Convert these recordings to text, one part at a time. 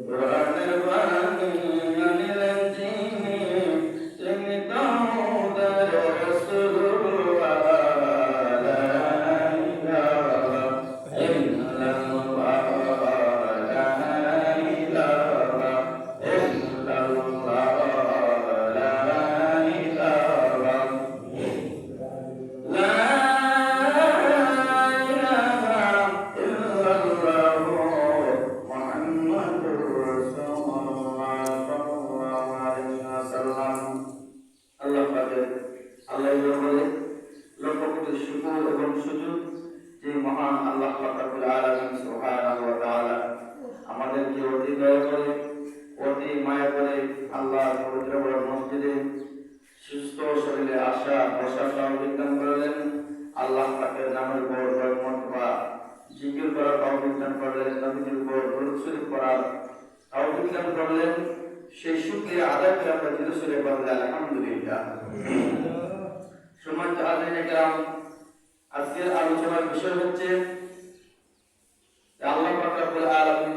কোরআনের বাণী আনিলেন যিনি, তিনি দাউদের রাসূল। লা ইলাহা ইল্লাল্লাহ, লা ইলাহা ইল্লাল্লাহ, লা ইলাহা লা ইলাহা ইল্লাল্লাহ মুহাম্মাদুর রাসূলুল্লাহ সাল্লাল্লাহু আলাইহি ওয়াসাল্লাম। আল্লাহ পাকের আল্লাহর দরবারে লক্ষ কোটি শুকর এবং সুজুদ যে মহান আল্লাহ পাক রব্বুল আলামিন সুবহানাহু ওয়া তাআলা আমাদেরকে অতি দয়া করে, অতি মায়া করে আল্লাহর পবিত্র বড় মসজিদে সুস্থ শরীরে আসা বসা তৌফিক দান করলেন। আল্লাহ পাকের নামের উপর রহমত বা জিকির করার তৌফিক দান করলেন, নবীর উপর দরুদ শরীফ পড়ার তৌফিক দান করলেন। সেই শুকরিয়া আদায় করে আমরা ধীরে সুরে বলতে আলহামদুলিল্লাহ। সম্মানিত হাজিরিন কিরাম, আজকের আলোচনার বিষয় হচ্ছে আল্লাহ পাক রব্বুল আলামিন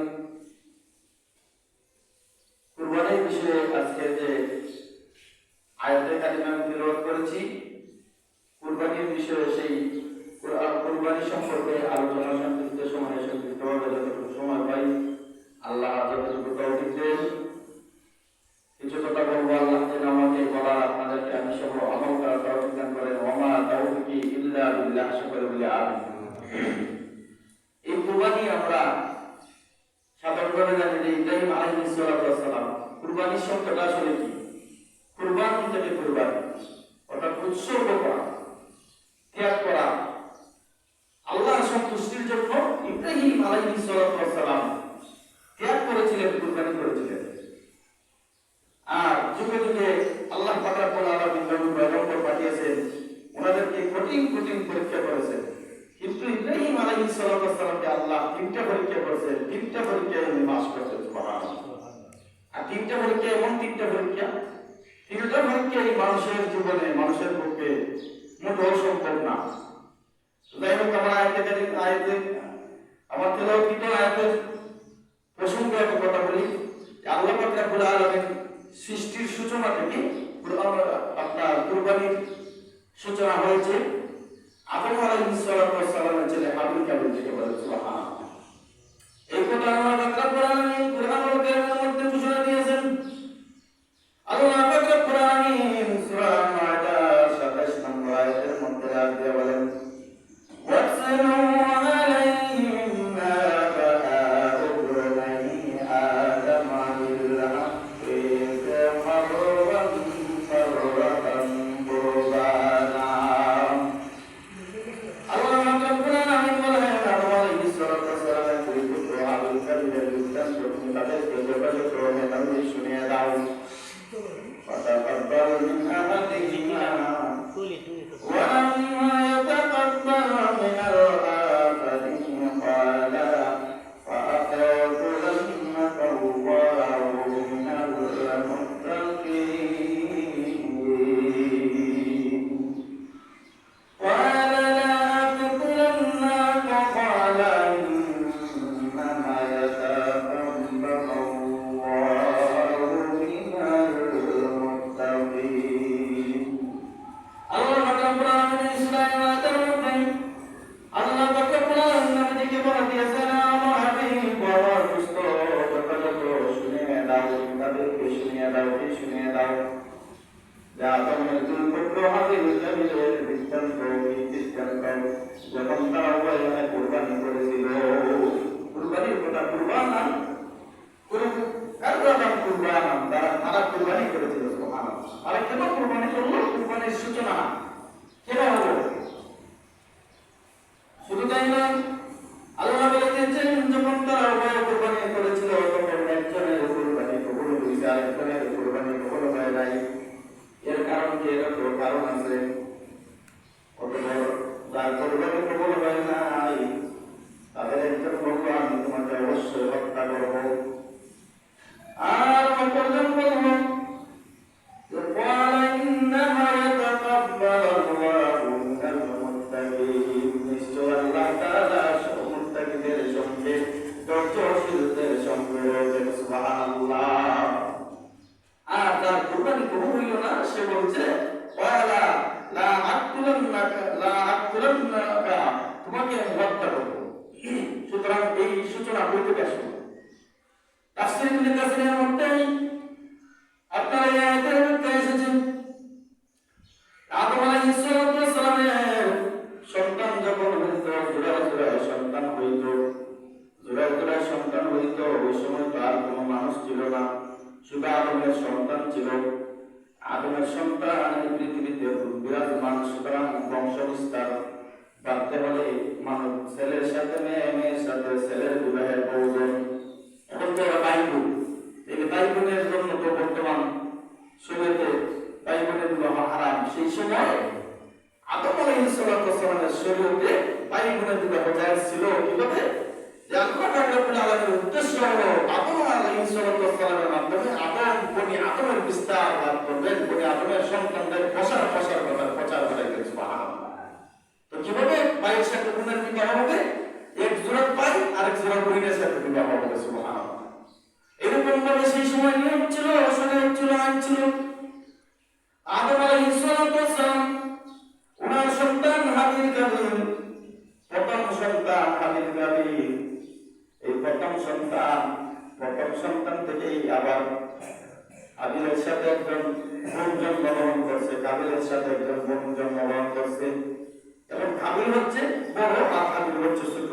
কুরবানির বিষয়ে আজকে যে আয়াতে কারিমা তিলাওয়াত করেছি, কুরবানির বিষয়ে সেই কুরবানি সম্পর্কে আলোচনা সংক্ষিপ্ত সময়ে সংক্ষিপ্তভাবে যতটুকু সময় পাই আল্লাহ যতটুকু তৌফিক দেন কিছু কথা বলবো। আল্লাহ যেন আমাকে বলা আপনাদেরকে আমি সহ আমল করার তৌফিক দান করেন। ওমা তাওফিকি ইল্লা বিল্লাহ, সকলে বলি আমিন। এই কুরবানি আমরা সাধারণভাবে জানি যে ইব্রাহিম আলাইহিস সালাতু ওয়াস সালাম, কুরবানির শব্দটা আসলে কি? কুরবান থেকে কুরবানি অর্থাৎ উৎসর্গ করা, ত্যাগ করা। আল্লাহর সন্তুষ্টির জন্য ইব্রাহিম আলাইহিস সালাতু ওয়াস সালাম ত্যাগ করেছিলেন, কুরবানি করেছিলেন। আর যুগে যুগে আল্লাহ পাক রব্বুল আলামিন নবী পয়গম্বর পাঠিয়েছেন, ওনাদেরকে কঠিন কঠিন পরীক্ষা করেছেন। কিন্তু ইব্রাহিম আলাইহিস সালাতু ওয়াস সালামকে আল্লাহ তিনটা পরীক্ষা করেছেন, তিনটা পরীক্ষায় উনি পাস করেছেন। সুবহানাল্লাহ। আর তিনটা পরীক্ষা এমন তিনটা পরীক্ষা, তিনটা পরীক্ষা এই মানুষের জীবনে মানুষের পক্ষে মোটেও সম্ভব না। যাই হোক, আমরা আয়াতে আমার তেলাওয়াত আয়াতের প্রসঙ্গে একটা কথা বলি। আল্লাহ পাক রব্বুল আলামিন সৃষ্টির সূচনা থেকে আপনার কুরবানির সূচনা হয়েছে আদম আলাইহিস সালাতু ওয়াস সালামের ছেলে হাবিল কাবিল থেকে। বলে সুবহানাল্লাহ। এই কথা আল্লাহ পাক রব্বুল আলামিন কুরআনুল কারীমের মধ্যে ঘোষণা দিয়েছেন। আল্লাহ পাক রব্বুল আলামিন সূরা মাইদা 27 নম্বর আয়াতের মধ্যে দিয়ে বলেন, ওয়াসসালামু আলাইহিম মা বাআউ বনি আদম বিল হাক্কি কামারওয়ান ফাররান বুরবানা। আল্লাহ পাক রব্বুল আলামিন বলেন, আদম আলাইহিস সালাতু ওয়াস সালামের দুই পুত্র হাবিল কাবিলের বিস্তার তুমি তাদেরকে যোগাযোগ করে তাদের শুনিয়ে দাও। فتقبل من أحدهما ولما يتقبل من الآخر قال فأخاف لعنة الله من المتقين. قال لا تقتلنك قال إنما يتقبل যখন তারা উভয়ে কুরবানি করেছিল, কুরবানির কথা কুরবানা তারা কুরবানি করেছিল। সুবহানাল্লাহ। তারা কেন কুরবানি করলো? কুরবানির সূচনা কেন হলো? শুধু তাই না, আল্লাহ বলে দিয়েছেন যখন তারা উভয়ে কুরবানি করেছিল তখন একজনের কুরবানি কবুল হয়েছে, আরেকজনের কুরবানি কবুল হয় নাই। এর কারণ কি? এর তো কারণ আছে। অতঃপর যার কুরবানি কবুল হয় নাই সূচনা করতে পারছো। তাফসীর ইবনে কাসিরের মধ্যেই আপনার এই আয়াতের মধ্যে এসেছে আদম আলাইহিস সালামের সন্তান যখন হইত, জোড়ায় সন্তান হইত, জোড়ায় সন্তান হইত, ওই সময় তো আর কোনো মানুষ ছিল না, শুধু আদমের সন্তান ছিল। আদমের সন্তান এই পৃথিবীতে বিরাজমান, সুতরাং বংশ বিস্তার বাড়তে হলে মানুষ ছেলের সাথে মেয়ে, মেয়ের সাথে ছেলের বিবাহের প্রয়োজন। এখন তো ওরা ভাই বোন, এই ভাই বোনের জন্য তো বর্তমান সময়তে ভাই বোনের বিবাহ হারাম। সেই সময় আদম আলাইহিস সালামের শরীয়তে ভাই বোনের বিবাহ জায়েজ ছিল। কিভাবে? যে আল্লাহ রাব্বুল আলামিনের উদ্দেশ্য হলো আদম আলাইহিস সালামের মাধ্যমে বনি আদমের বিস্তার লাভ করবেন, বনি আদমের সন্তানদের প্রচার ঘটাইবেন। সুবহানাল্লাহ। তো কিভাবে ভাইয়ের সাথে বোনের বিবাহ হবে? এক জোড়া ভাই আরেক জোড়া বোনের সাথে বিবাহ হবে। সুবহানাল্লাহ। এরকম ভাবে সেই সময় নিয়ম ছিল, শরীয়ত ছিল, আইন ছিল। আদম আলাইহিস সালাম ওনার সন্তান হাবিল কাবিল, প্রথম সন্তান হাবিল কাবিল, এই প্রথম সন্তান থেকেই আবার হাবিলের সাথে একজন বোন জন্মগ্রহণ করছে, কাবিলের সাথে একজন বোন জন্মগ্রহণ করছে। এবং কাবিল হচ্ছে বড় আর হাবিল হচ্ছে ছোট।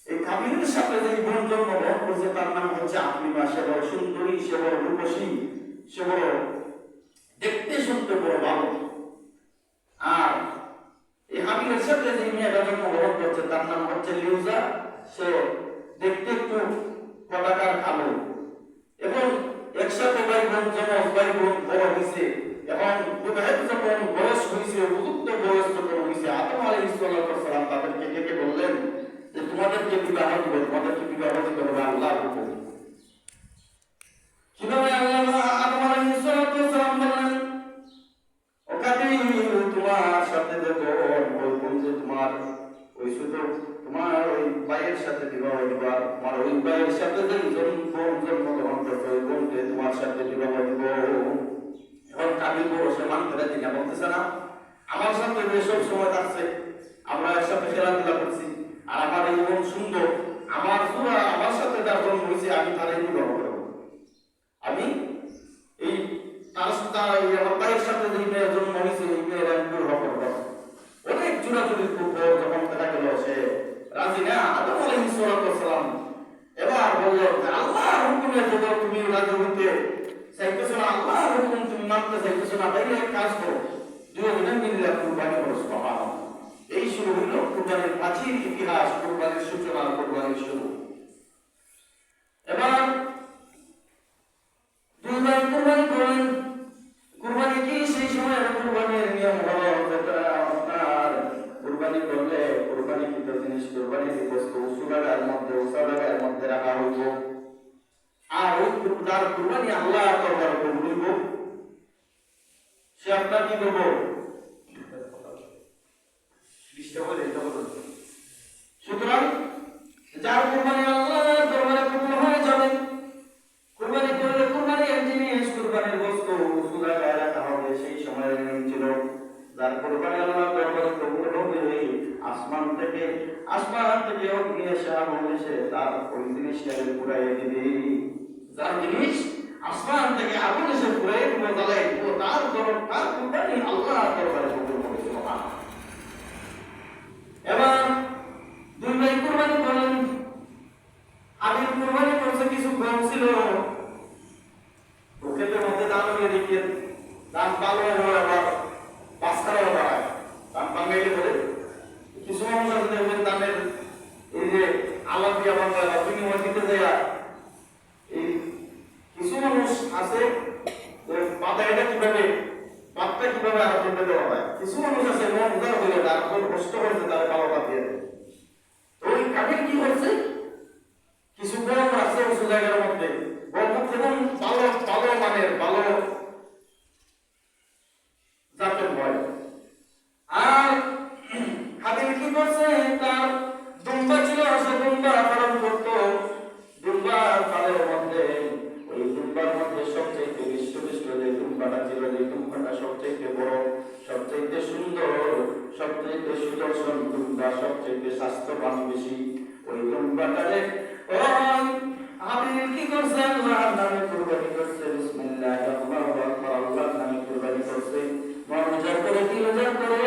এই কাবিলের সাথে যে বোন জন্মগ্রহণ করছে তার নাম হচ্ছে আকলিমা। সে বড় সুন্দরী, সে বড় রূপসী, সে বড় দেখতে শুনতে বড় ভালো। আর এই হাবিলের সাথে যে মেয়েটা জন্মগ্রহণ করছে তার নাম হচ্ছে লিউজা। সে দেখতে একটু কটাকার কালো। এবং একসাথে ভাই বোন বড় হয়েছে। এবং বিবাহের যখন বয়স হয়েছে, উপযুক্ত বয়স যখন হয়েছে, আদম আলাইহিস সালাম তাদেরকে ডেকে বললেন যে তোমাদেরকে বিবাহ দিব, তোমাদেরকে বিবাহ দিতে হবে আল্লাহর হুকুম। কিভাবে আদম আলাইহিস সালাম বললেন, ও কাবিল তোমার সাথে দেখো ওই বোন যে তোমার ওই শুধু তোমার ওই ভাইয়ের সাথে বিবাহ দিব, তোমার ওই ভাইয়ের সাথে যে বোন জন্মগ্রহণ করছে ওই বোনকে তোমার সাথে বিবাহ দিব। এখন কাবিল বড়, সে মানতে রাজি না, বলতেছে না আমার সাথে সব সময় থাকছে, আমরা একসাথে খেলাধুলা করছি, আর আমার এই বোন সুন্দর, আমার সাথে যার জন্ম হয়েছে আমি তার এই বিবাহ করব। আমি এই তার সাথে আমার ভাইয়ের সাথে যে মেয়ের জন্ম হয়েছে এই মেয়ের আমি বিবাহ করব। অনেক জোরাজুরির পর যখন দেখা গেল সে রাজি না, আদম আলাইহিস সালাম এবার বলল যে আল্লাহর হুকুমে যদি তুমি রাজি হইতে চাইতেছো না, আল্লাহর হুকুম তুমি মানতে চাইতেছো না, তাইলে এক কাজ করো, দুজনে মিলে কুরবানি করো। সুবহানাল্লাহ। এই শুরু হইল কুরবানির প্রাচীন ইতিহাস, কুরবানির সূচনা, কুরবানির শুরু। এবার দুই ভাই কুরবানি করলেন। কুরবানি কি? সেই সময় কুরবানির নিয়ম হলো আপনার কুরবানি করলে কুরবানিকৃত জিনিস, কুরবানির বস্তু উসুলাগার মধ্যে রাখা হইব। আর ওই যার কুরবানি আল্লাহর দরবারে কবুল হইব সে আপনার কি করব? সুতরাং যার কুরবানি আল্লাহর দরবারে কবুল হয়ে যাবে, কুরবানি করলে কুরবানির জিনিস, কুরবানির বস্তু উসুলাগায় রাখা হবে। সেই সময়ের নিয়ম ছিল যার কুরবানি আল্লাহর দরবারে কবুল হবে, আসমান থেকে অগ্নি এসে আগুন এসে তার ওই জিনিসটাকে পুড়াইয়ে দিবে। যার জিনিস আসমান থেকে আগুন এসে পুড়াইয়ে দিব, জ্বালাই দিব, তার কুরবানি আল্লাহর দরবারে কবুল হবে। সুবহানাল্লাহ। এবার দুই ভাই কুরবানি করলেন। হাবিল কুরবানি করছে, কিছু কম ছিল, ক্ষেতের মধ্যে দান হয়ে দেখে দান পালো হয়, আবার বাস্তারাও বাড়ায়, দান বাঙাইলে বলে কিছু মানুষ আছে দেখবেন দানের এই যে আলাপ দিয়া বাংলা বিনিময় দিতে যায়। এই কিছু মানুষ আছে পাতাটা কিভাবে আরো দেওয়া হয়, কিছু মানুষ আছে মন উদার হইলে তার কষ্ট হয়েছে তার পালো পাতিয়ে দেয়। ওই কাবিল কি করছে, কিছু গরম রাখছে উঁচু জায়গার মধ্যে, এবং ভালো মানের ভালো জাতের হয়। আর হাবিল কি করছে, তার দুম্বা ছিল, সে দুম্বা পালন করত। দুম্বার পালের মধ্যে ওই দুম্বার মধ্যে সবচেয়ে বিষ্ট যে দুম্বাটা ছিল, যে দুম্বাটা সবচেয়ে বড়, সবচেয়ে সুন্দর, সবচেয়ে সুদর্শন দুম্বা, সবচেয়ে স্বাস্থ্যবান বেশি, ওই দুম্বা বাটারে ওই হাবিল কি করছে আল্লাহর নামে কুরবানি করছে বিসমিল্লাহির রহমানির রহিম আল্লাহর নামে কুরবানি করছে মনোযোগ করে তিলজার করে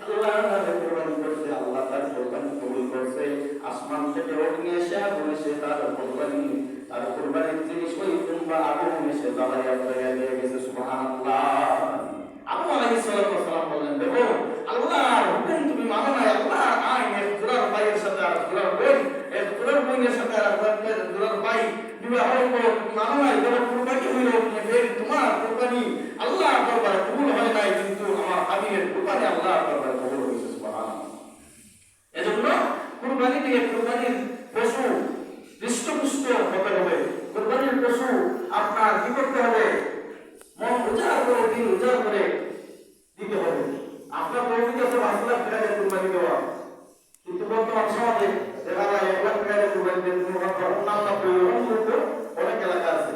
আল্লাহর নামে কুরবানি করছে আল্লাহ তার কুরবানি কবুল করছে আসমান থেকে অগ্নি এসে আগুন এসে তার কুরবানির জিনিস ওই কুম্বা আগুন এসে জ্বালাইয়া হয়ে গেছে সুবহানাল্লাহ। আবু আলাইহিস সালাম বললেন দেখো আল্লাহর হুকুম তুমি মানো না আল্লাহর আইন এক জোড়ার ভাইয়ের সাথে আর জোড়ার বোন এক জোড়ার বোনের সাথে আর জোড়ার ভাই বিবাহ হইল তুমি মানো না এবার কুরবানি হইল তুমি ফের তোমার কুরবানি আল্লাহর দরবারে কবুল হয় নাই কিন্তু আমার হাবিবের কুরবানি আল্লাহর দরবারে কবুল হয়েছে সুবহানাল্লাহ। এজন্য কুরবানি দিয়ে কুরবানির পশু হৃষ্টপুষ্ট হতে হবে। কুরবানির পশু আপনার কি করতে হবে মন উজাড় করে দিল উজাড় করে দিতে হবে। আপনার প্রভৃতি আছে 5 লাখ টাকা দিয়ে কুরবানি দেওয়া কিন্তু বর্তমান সমাজে দেখা যায় 1 লাখ টাকা দিয়ে কুরবানি দিতে নাম না প্রয়োজন কিন্তু অনেক এলাকা আছে।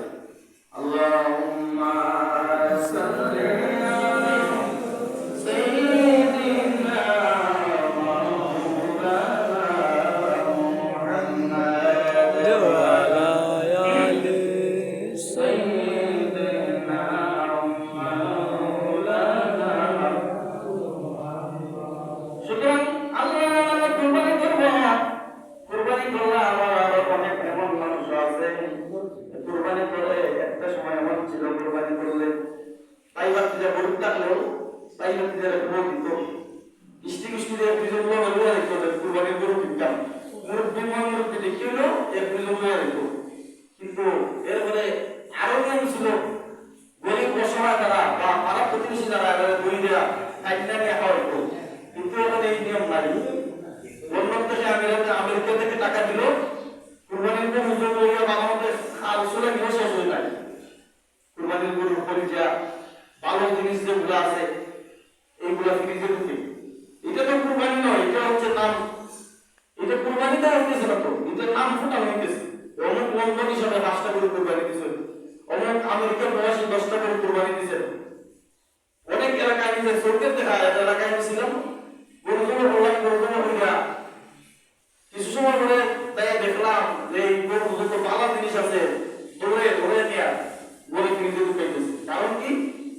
আল্লাহুম্মা সাল্লি আলা সাইয়্যিদিনা কিন্তু এরপরে আরো নিয়ম ছিল গরিব অসহায় যারা বা পাড়া প্রতিবেশী যারা বই দেওয়া হয়তো কিন্তু এখন এই নিয়ম নাই। অন্য দেশে আমেরিকা থেকে টাকা দিল কুরবানির গরু বানানোতে আলোচনা নিয়ে শেষ হয়ে যায়। কুরবানির গরুর পরিচয় ভালো জিনিস যেগুলো আছে এইগুলা ফ্রিজে ঢুকে এটা তো কুরবানি নয়, এটা হচ্ছে নাম। এটা কুরবানিটা হইতেছে না তো, এটা নাম ফুটানো হইতেছে। অনেক লন্ডন হিসাবে 5টা করে কুরবানি দিছে, অনেক আমেরিকার প্রবাসী 10টা করে কুরবানি দিছে। অনেক এলাকায় নিজের চোখের দেখা এলাকায় গেছিলাম গরুজমা বললাম গরুজমা হইয়া কিছু সময় পরে তাই দেখলাম যে এই গরু যত ভালো জিনিস আছে ধরে ধরে নিয়ে গরু ফ্রিজে ঢুকাইতেছে। কারণ কি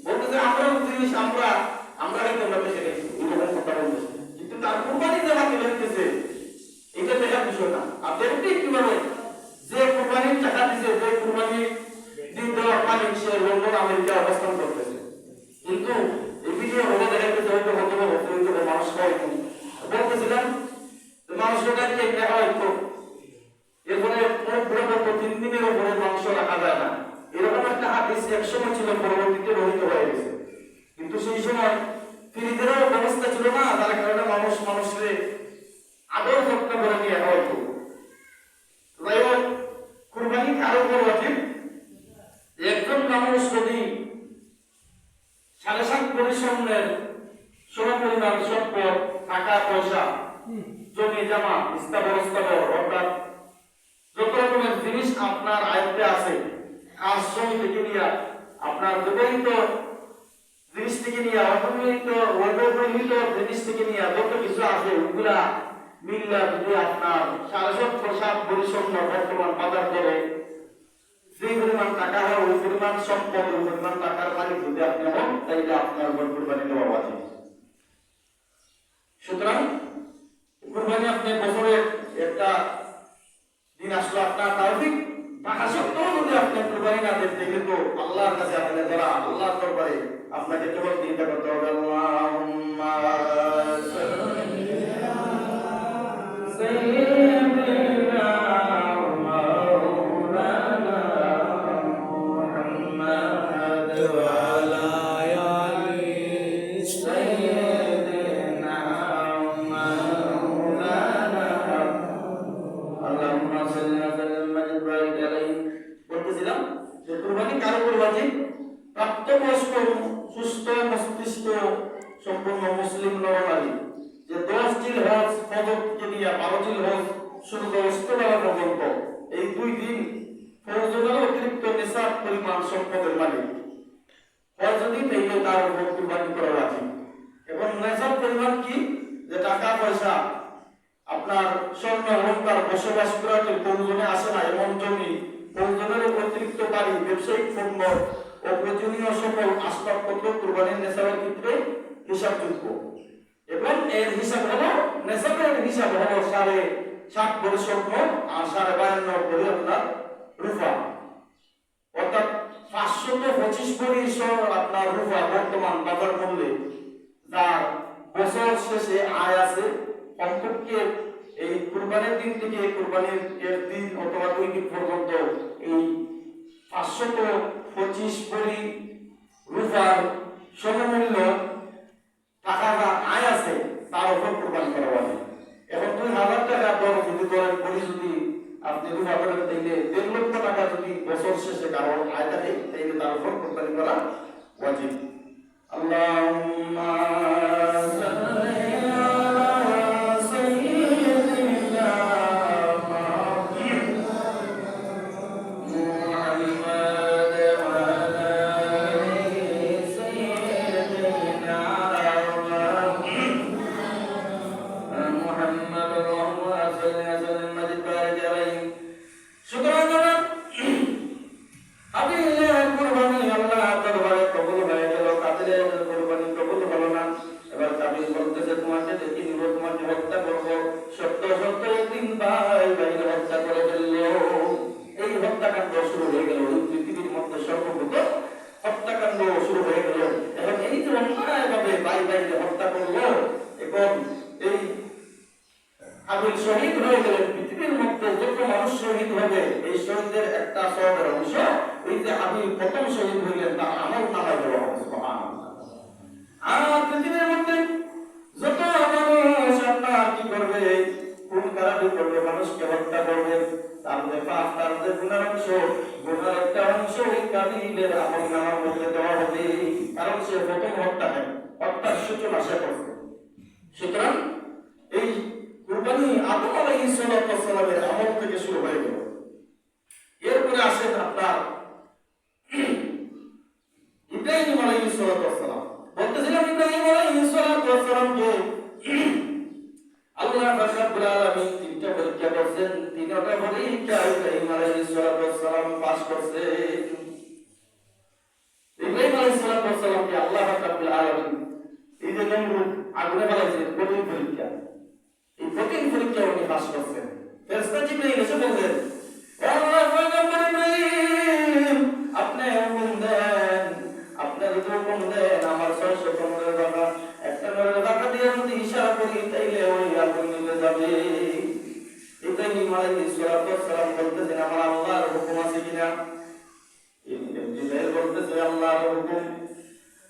বলতেছে আমরা জিনিস আমরা হয়তো আমরা বেশি গেছি এরকম কথা বলতেছে, কিন্তু তার কুরবানি যে বাতিল হইতেছে এটা দেখার বিষয় না। আর দেখতে কিভাবে যে কুরবানির টাকা দিছে যে কুরবানির দিন দেওয়ার মালিক সে লন্ডন আমেরিকা অবস্থান করতেছে, কিন্তু এই ভিডিও হলে দেখাইতেছে হয়তো মানুষ হয়তো বলতেছিলাম মানুষটাকে দেখা হয়তো এরপরে পরবর্তী 3 দিনের উপরে মাংস রাখা যায় না এরকম একটা হাদিস একসময় ছিল, পরবর্তীতে রহিত হয়ে গেছে। কিন্তু সেই সময় ফ্রিজেরও ব্যবস্থা ছিল না, যার কারণে মানুষের আদর যত্ন করে নিয়ে হয়তো কুরবানি কারো উপর ওয়াজিব। একজন মানুষ যদি 7.5 পরিশ্রমের সমপরিমাণ সম্পদ টাকা পয়সা জমি জামা স্থাবর অর্থাৎ যত রকমের জিনিস আপনার আয়ত্তে আছে আশ্রম থেকে নিয়ে আপনার ব্যবহৃত জিনিস থেকে নিয়ে অব্যবহৃত জিনিস থেকে নিয়ে যত কিছু আছে ওগুলা মিল্লা যদি আপনার 7.5 পরিশ্রম বর্তমান বাজার দরে যে পরিমাণ টাকা হয় ওই পরিমাণ সম্পদ ওই পরিমাণ টাকার মালিক যদি আপনি হন তাইলে আপনার উপর কুরবানি দেওয়া উচিত। সুতরাং কুরবানি আপনি বছরে একটা দিন আসলো আপনার তাওফিক টাকা সত্ত্বেও যদি আপনি কুরবানি না দেন কিন্তু আল্লাহর কাছে আপনি যারা আল্লাহর দরবারে আপনাকে কেবল চিন্তা করতে হবে আল্লাহুম্মা সাল্লি আলা সাইয়্যিদিনা মাওলানা মুহাম্মাদ ওয়া আলা আলি সাইয়্যিদিনা মাওলানা আল্লাহুম্মা সাল্লি আলা মাজিদ বারিক আলাইহি। বলতেছিলাম যে কুরবানি কার উপর ওয়াজিব? প্রাপ্তবয়স্ক সুস্থ মস্তিষ্ক সম্পন্ন মুসলিম নরনারী যে 10 জিলহজ ফজর থেকে নিয়ে 12 জিলহজ সূর্য অস্ত যাওয়া পর্যন্ত এই 2 দিন ফরজের অতিরিক্ত নিসাব পরিমাণ সম্পদের মালিক হয় যদি তাইলে তার উপর কুরবানি করা উচিত। এবং নিসাব পরিমাণ কি? যে টাকা পয়সা আপনার স্বর্ণ অলংকার বসবাস করাতে প্রয়োজনে আসে না এমন জমি, প্রয়োজনের অতিরিক্ত বাড়ি, ব্যবসায়িক পণ্য ও প্রয়োজনীয় সকল আসবাবপত্র কুরবানির নেশাবের ক্ষেত্রে হিসাবযোগ্য। এবং এর হিসাব হলো, নেশাবের হিসাব হলো 60 ভরি স্বর্ণ আর 52.5 ভরি আপনার রূপা, অর্থাৎ 525 ভরি আপনার রূপা বর্তমান বাজার মূল্যে, যার বছর শেষে আয় আছে কমপক্ষে এই কুরবানির দিন থেকে কুরবানির এর দিন অথবা 2 দিন পর্যন্ত এই 525 ভরি রূপার সমমূল্য টাকা আয় আছে তার উপর কুরবানি করা হবে। এখন 2000 টাকা দর যদি ধরেন বলি, যদি আপনি রূপা করেন তাইলে 1.5 লক্ষ টাকা যদি বছর শেষে কারো আয় থাকে তাইলে তার উপর কুরবানি করা ওয়াজিব। আল্লাহুম্মা শহীদ হয়ে গেলেন। পৃথিবীর মধ্যে যত মানুষ শহীদ হবে এই শহীদের একটা সবের অংশ ওই যে হাবিল প্রথম শহীদ হইলেন তার আমল নামায় দেওয়া হবে। সুবহানাল্লাহ। আর পৃথিবীর মধ্যে যত মানুষ আপনার কি করবে, খুন খারাপি করবে, মানুষকে হত্যা করবে, তার যে পাপ, তার যে গুনার অংশ, গুনার একটা অংশ ওই কাবিলের আমল নামার মধ্যে দেওয়া হবে, কারণ সে প্রথম হত্যার সূচনা সে করবে। সুতরাং এই কুরবানি আদম আলাইহিস সালামের আমল থেকে শুরু হয়ে গেল। এরপরে আসেন আপনার ইব্রাহিম আলাইহিস সালাম। বলতেছিলাম ইব্রাহিম আলাইহিস সালামকে আল্লাহ রাব্বুল আলামিন 3টা পরীক্ষা করছেন। 3টা পরীক্ষা ইব্রাহিম আলাইহিস সালাম পাস করছেন। ইব্রাহিম আলাইহিস সালামকে আল্লাহ রাব্বুল আলামিন এই যে নমরুদ আগুনে ফেলাইছে কঠিন পরীক্ষা, এই কঠিন পরীক্ষা উনি পাস করছেন। ফেরেশতা জিবরাইল এসে বললেন, ও আল্লাহর পয়গম্বর ইব্রাহিম, আপনি হুকুম দেন, আপনি যদি হুকুম দেন আমার 600 নূরের বাবা একটা নূরের বাবা দিয়ে যদি ইশারা করি তাইলে ওই আগুন নিভে যাবে। ইব্রাহিম আলাইহিস সালাম বলতেছেন, আমার আল্লাহর হুকুম আছে কিনা? জিবরাইল বলতেছে, আল্লাহর হুকুম।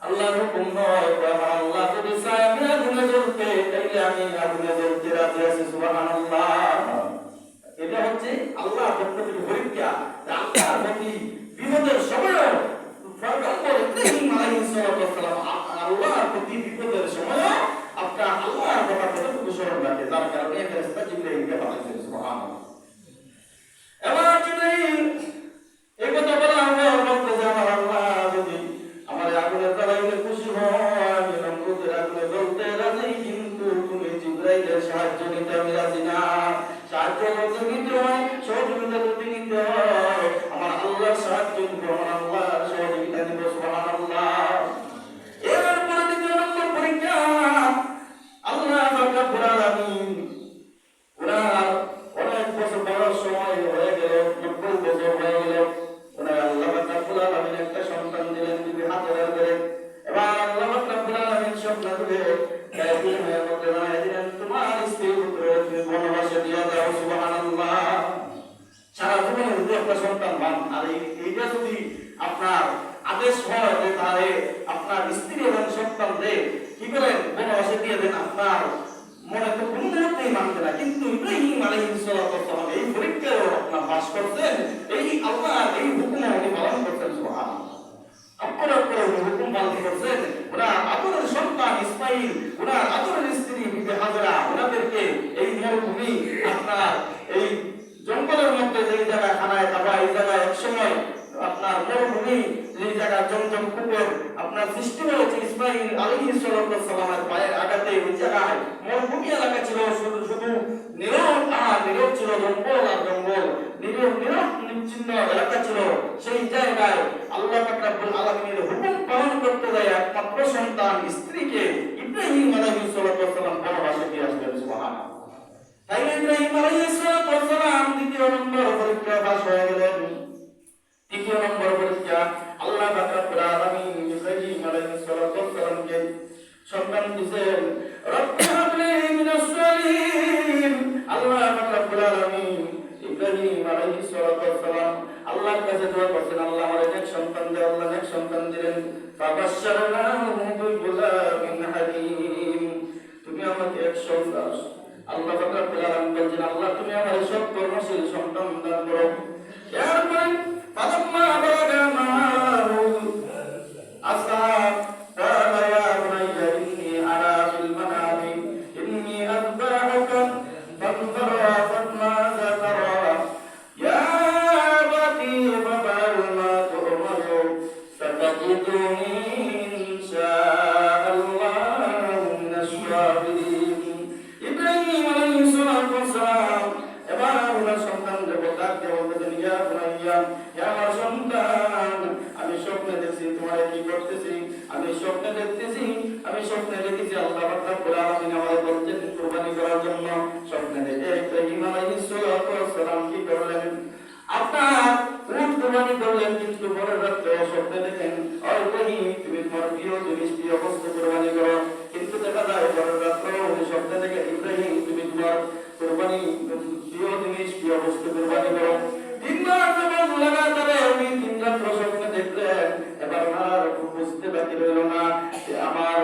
আল্লাহর হুকুম নয়, আমার আল্লাহ যদি চায় আমি আগুনে জ্বলতে তাইলে আমি আগুনে জ্বলতে রাজি আছি। সুবহানাল্লাহ। এটা হচ্ছে আল্লাহ প্রত্যেক পরীক্ষা। আল্লাহর প্রতি বিপদের সময় পয়গম্বর ইব্রাহিম আলাইহিস সালাম আল্লাহর প্রতি বিপদের সময় আপনার আল্লাহর কথা কতটুকু স্মরণ রাখে, যার কারণে ফেরেশতা জিবরাইলকে পাঠাইছেন। সুবহানাল্লাহ। এবার জিবরাইল এই কথা বলা হওয়ার মধ্যে যে আমার আল্লাহ যদি আমার আগুনে জ্বালাইলে খুশি হয়, আমি নমরুদের আগুনে জ্বলতে রাজি, কিন্তু তুমি জিবরাইলের সাহায্য নিতে আমি রাজি না। সাহায্য করতে নিতে হয়, সহযোগিতা করতে নিতে হয়, আমার আল্লাহর সাহায্য নিতে, আমার আল্লাহর সহযোগিতা নিব। সুবহানাল্লাহ। এরপরে দ্বিতীয় নম্বর পরীক্ষা আল্লাহ রাব্বুল আলামিন ওনার অনেক বছর বয়স সময় হয়ে গেল, 90 বছর হয়ে গেল, ওনার আল্লাহ রাব্বুল আলামিন একটা সন্তান দিলেন, বিবি হাজেরা দিলেন। এবার আল্লাহ রাব্বুল আলামিন স্বপ্ন দেখে কায়দের মধ্যে জানাই দিলেন, তোমার স্ত্রীর পুত্র তুমি বনবাসে দিয়ে দাও। সুবহানাল্লাহ। সারা জীবনে যদি একটা সন্তান পান, আর এইটা যদি আপনার আদেশ হয় যে তাহলে আপনার স্ত্রী এবং সন্তান দেয়, কি করেন বনবাসে দিয়ে দেন, আপনার মনে তো কোনো মুহূর্তেই মানবে না। কিন্তু ইব্রাহিম আলাইহিস সালাম এই পরীক্ষায় আপনার পাস করছেন, এই আল্লাহর এই হুকুম উনি পালন করছেন। সুবহানাল্লাহ। আপনারা উনি হুকুম পালন করছেন। ওনার আদরের সন্তান ইসমাইল, ওনার আদরের স্ত্রী বিবি হাজেরা, ওনাদেরকে এই মরুভূমি আপনার এই জঙ্গলের মধ্যে যে জায়গায় খানায় খাবা, এই জায়গায় একসময় আপনার মরুভূমি, যে জায়গায় জমজম পুকুর আপনার সৃষ্টি হয়েছে ইসমাইল আলাইহিস সালামের পায়ের আঘাতে, ওই জায়গায় মরুভূমি এলাকা ছিল, শুধু নীরব ছিল, জঙ্গল আর জঙ্গল, নিশ্চিন্ন এলাকা ছিল। সেই জায়গায় আল্লাহ পাক রব্বুল আলামিনের হুকুম পালন করতে যায় একমাত্র সন্তান স্ত্রীকে ইব্রাহিম আলাইহিস সালাম বনবাসে দিয়ে আসলেন। সুবহানাল্লাহ। তাই ইব্রাহিম আলাইহিস সালাম দ্বিতীয় নম্বর পরীক্ষা পাস হয়ে গেলেন। তৃতীয় নম্বর পরীক্ষা আল্লাহ পাক রব্বুল আলামিন ইব্রাহিম আলাইহিস সালামকে সন্তান দিয়েছেন। রব্বি হাবলি মিনাস সালিহিন। আল্লাহ পাক রব্বুল আলামিন ইব্রাহিম আলাইহিস সালাম আল্লাহর কাছে দোয়া করতেন, আল্লাহ আমার এক সন্তান দে। আল্লাহ এক সন্তান দিলেন। ফাবাশশারনাহু বিগুলামিন হালিম। তুমি আমাকে এক সন্তান, আল্লাহ পাক রব্বুল আলামিন বলেন, আল্লাহ তুমি আমার সৎ কর্মশীল সন্তান দান করো। এরপর ফালাম্মা বালাগা মাহু আসফার قال يا بني إني أرى في المنام إني أذبحك فانظر ماذا ترى يا أبتي فافعل ما تؤمر ستجدني إن شاء الله من الصابرين. إبراهيم عليه الصلاة والسلام এবার ওনার সন্তানকে ডাকতে বলতেছেন, ইয়া বুনাইয়া, ইয়া আমার সন্তান, আমি স্বপ্নে দেখছি তোমার কি করতেছি, আমি স্বপ্নে দেখতেছি আল্লাহ পাক রব্বুল আলামিন আমাদের বলছেন কুরবানি করার জন্য। স্বপ্নে দেখে ইব্রাহিম আলাইহিস সালাম কি করলেন? আপনার উট কুরবানি করলেন, কিন্তু পরের রাতে স্বপ্নে দেখেন ইব্রাহিম তুমি তোমার প্রিয় জিনিস, প্রিয় বস্তু কুরবানি করো। কিন্তু দেখা যায় পরের রাতে স্বপ্নে দেখে ইব্রাহিম তুমি তোমার কুরবানি প্রিয় জিনিস, প্রিয় বস্তু কুরবানি করো। তিন রাত যখন লাগাতার উনি তিন রাত স্বপ্নে দেখলেন, এবার আর বুঝতে বাকি রইল না যে আমার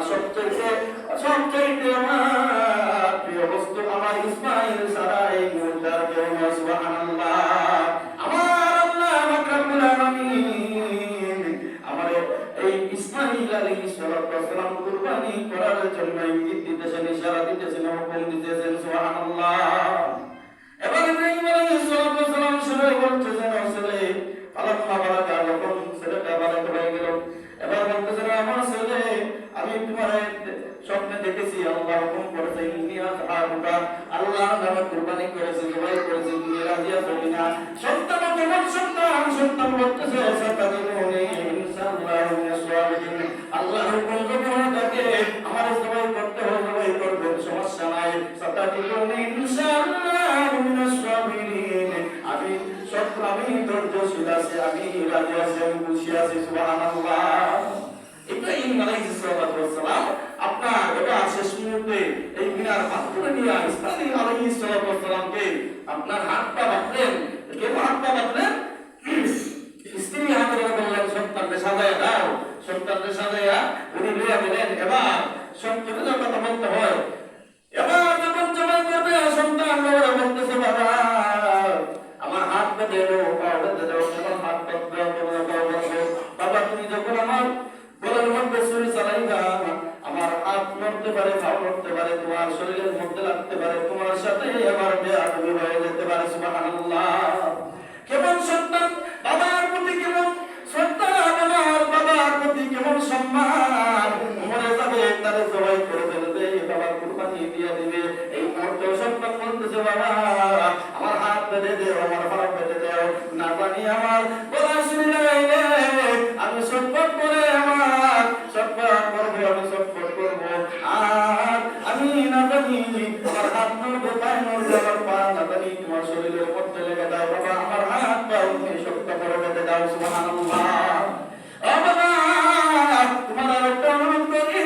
সবচেয়ে আমার প্রিয় বস্তু আমার ইসমাইল ছাড়া এই মুহূর্তের কেউ না। সুবহানাল্লাহ। আমার আল্লাহ রাব্বুল আলামিন আমার এই ইসমাইল আলাইহিস সালাম কুরবানি করার জন্য ইঙ্গিত দিতেছেন, ইশারা দিতেছেন, হুকুম দিতেছেন। সুবহানাল্লাহ। এবার ইব্রাহিম আলাইহিস সালাম শুরু করতেছেন, ছেলে ফালাম্মা বালাগা, যখন ছেলেটা বালক হয়ে গেল, এবার বলতেছেন, আমার ছেলে আমি তোমার স্বপ্নে দেখেছি আল্লাহ হুকুম করেছে ইন্নী আযহাবুকা, আল্লাহ নামে কুরবানি করেছে, জবাই করেছে, তুমি রাজি আছো কিনা? সন্তান কেমন সন্তান বলতেছে, সাতাদিনুনি ইনশাআল্লাহ মিনাস সাবিরিন। আল্লাহ হুকুম যখন থাকে আমার জবাই করতে হবে, জবাই করবেন, সমস্যা নাই। সাতাদিনুনি ইনশাআল্লাহ মিনাস সাবিরিন। আমি ধৈর্যশীল আছি, আমি রাজি আছি, আমি খুশি আছি। সুবহানাল্লাহ। ইব্রাহিম আলাইহিস সালাম আপনার এবার শেষ মুহূর্তে এই মিনার পাথরে নিয়ে ইসমাঈল আলাইহিস সালামকে আপনার হাত পা বাঁধলেন। কেন হাত পা বাঁধলেন? স্ত্রী হাতে বললেন, সন্তানকে সাজায়া দাও। সন্তানকে সাজায়া উনি লইয়া গেলেন। এবার সন্তানের কথা বলতে হয়। এবার যখন জবাই করবে সন্তান বলতেছে, বাবা আমার হাত বেঁধে দাও, পা বেঁধে দাও। যখন হাত বেঁধে দাও, বাবা তুমি যখন আমার গলার মধ্যে ছুরি চালাইবা, আমার হাত নড়তে পারে, পা নড়তে পারে, তোমার শরীরের মধ্যে লাগতে পারে, তোমার সাথে আমার বেয়াদবি হয়ে যেতে পারে। সুবহানাল্লাহ। কেমন সন্তান বাবার প্রতি, কেমন সন্তান বাবার প্রতি কেমন সম্মান, মরে যাবে তারে জবাই করে ফেলবে, বাবার কুরবানি দিয়ে দিবে। এই মুহূর্তে সন্তান বলতেছে, বাবা আমার হাত বেঁধে দেও, আমার পা বেঁধে দেও, না জানি আমার গলা ছুরি লাগাইলে আমি সটপট করে আমার সটপট করবো, আমি সটপট করবো। আর আমি না জানি আমার হাত নড়বে, পায়ে নড়বে, আমার পা না জানি তোমার শরীরের মধ্যে লেগে দাও। বাবা আমার হাত পা তুমি শক্ত করে বেঁধে দাও। সুবহানাল্লাহ। ও বাবা তোমার আর একটা অনুরোধ করি,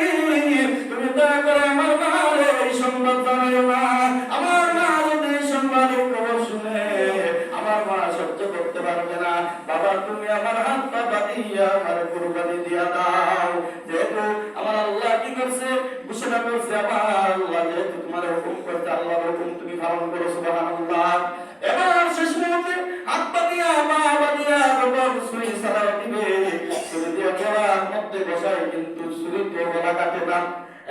তুমি দয়া করে আমার মারে এই সংবাদ জানাইও না। আমার মা যদি এই সংবাদের খবর শুনে আমার মা সহ্য করতে পারবে না। বাবা তুমি আমার হাত পা বাঁধিয়া আমার কুরবানি দিয়া দাও। যেহেতু আমার আল্লাহ কি করছে, ঘোষণা করছে, আমার আল্লাহ যেহেতু তোমার হুকুম করতে, আল্লাহর হুকুম তুমি পালন করো। সুবহানাল্লাহ। এবার শেষ মুহূর্তে হাত বাঁধিয়া পা বাঁধিয়া যখন ছুরি চালাইয়া দিবে, ছুরি দিয়ে গলার মধ্যে বসায়, কিন্তু ছুরি তো গলা কাটে না।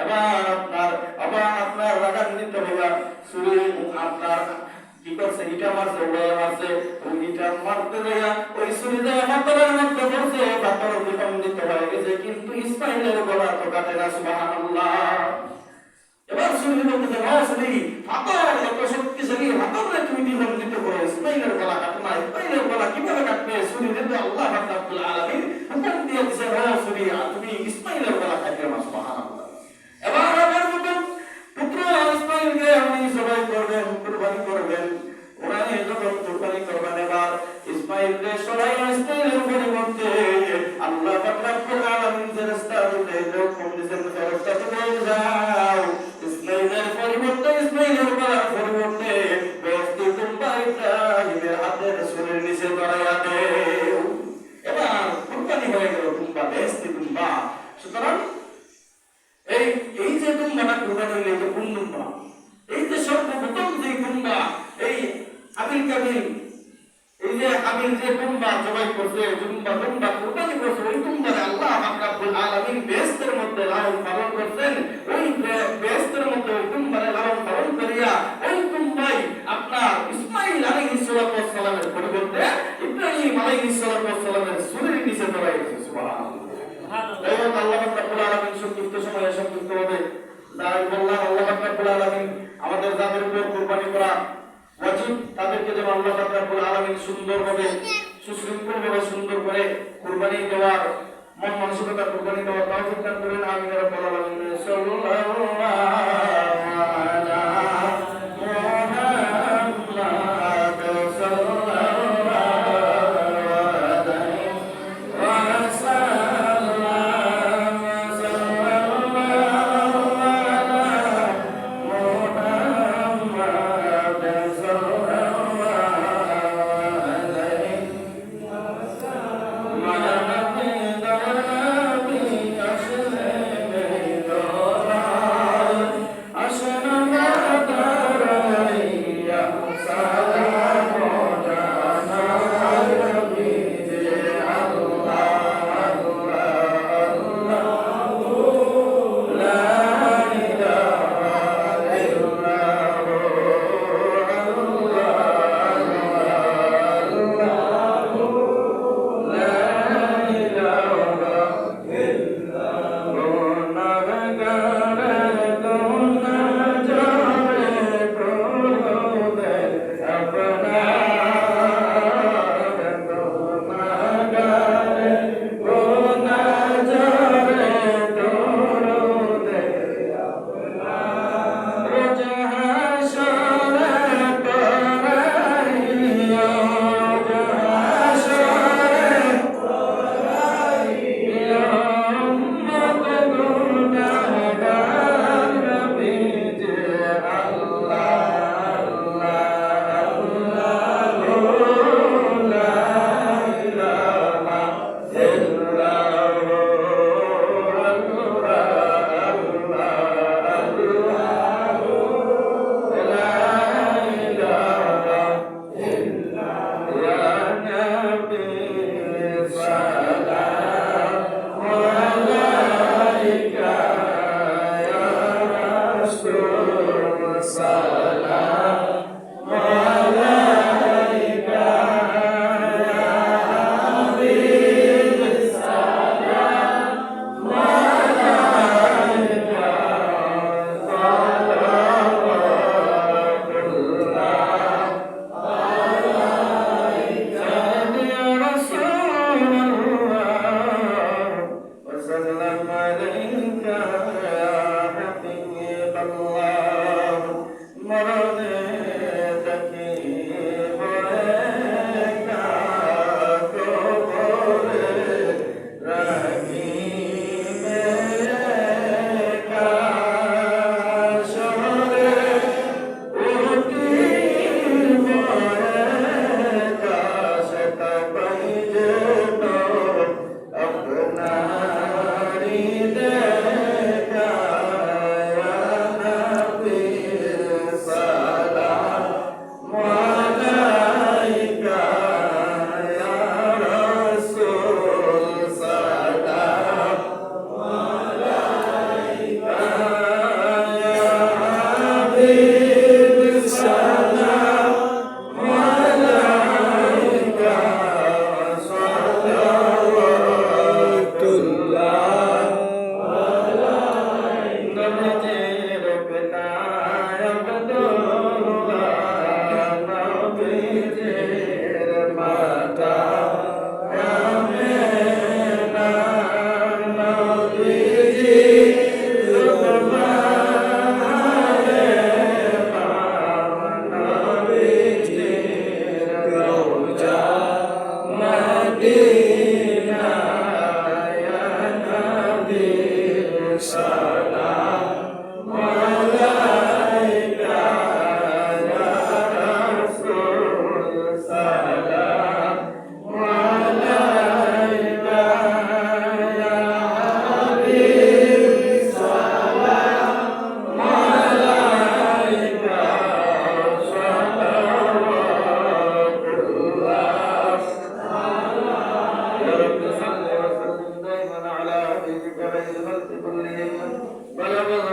এবার আপনার রাগান্বিত হইয়া ছুরি আপনার কি করছে, ইটা মারছে, উড়াইয়া মারছে। ওই ইটা মারতে যাইয়া ওই ছুরি দিয়ে পাথরের মধ্যে পড়ছে, পাথর বিখণ্ডিত হয়ে গেছে, কিন্তু ইসমাইলের গলা তো কাটে না। সুবহানাল্লাহ। এবার সুরি বলতেছে সুরি হাতর এত শক্তিশালী হাতরে তুমি নিবন্ধিত করো ইসমাইলের গলা কাটনা ইসমাইলের গলা কিভাবে কাটবে সুরি কিন্তু আল্লাহ রাব্বুল আলামিন হুকুম দিয়ে দিয়েছে সুরি তুমি ইসমাইলের গলা কাটিও না সুবহানাল্লাহ। এবার আমার পুত্র ইসমাইলকে আপনি সবাই করবেন কুরবানি করবেন। ওরা যখন কুরবানি করবেন এবার ইসমাইলকে সবাই ইসমাইলের পরিবর্তে আল্লাহ পাক রব্বুল আলামিন ফেরেশতা দিলেন হুকুম দিয়েছেন ফেরেশতা তুমি যাও ইসমাইলের পরিবর্তে ইসমাইলের গলার পরিবর্তে বেহেশতি দুম্বা ইব্রাহিমের হাতের ছুরির নিচে ধরাইয়া দেও। এবার কুরবানি হয়ে গেল দুম্বা বেহেশতি দুম্বা। সুতরাং এই যে দুম্বাটা কুরবানি হইলে এটা কোন দুম্বা? এই যে সর্বপ্রথম যে দুম্বা এই আবিল কাবিল এই যে আবিল যে দুম্বা জবাই করছে দুম্বা কুরবানি করছে ওই দুম্বারে আল্লাহ রাব্বুল আলামিন বেহেশতের মধ্যে লালন পালন করছেন। ওই বেহেশতের মধ্যে ওই দুম্বারে লালন পালন করিয়া ওই দুম্বাই আপনার ইসমাইল আলাইহিস সালামের পরিবর্তে ইব্রাহিম আলাইহিস সালামের ছুরির নিচে ধরাই গেছে। সুবহানাল্লাহ। আল্লাহ রাব্বুল আলামিন সংক্ষিপ্ত সময়ে সংক্ষিপ্ত হবে যাই বললাম আল্লাহ রাব্বুল আলামিন আমাদের যাদের উপর কুরবানি করা ওয়াজিব তাদেরকে যেন আল্লাহ রাব্বুল আলামিন সুন্দরভাবে সুশৃঙ্খলভাবে সুন্দর করে কুরবানি দেওয়ার মন মানসিকতা কুরবানি দেওয়ার তৌফিক দান করেন। আমিন ইয়া রাব্বাল আলামিন। সাল্লাল্লাহু আলা মুহাম্মাদ সাল্লাল্লাহু আলাইহি ওয়াসাল্লাম সাল্লাল্লাহু আলা মুহাম্মাদ সাল্লাল্লাহু আলাইহি ওয়াসাল্লাম। على حبيبك خير الخلق كلهم بلغ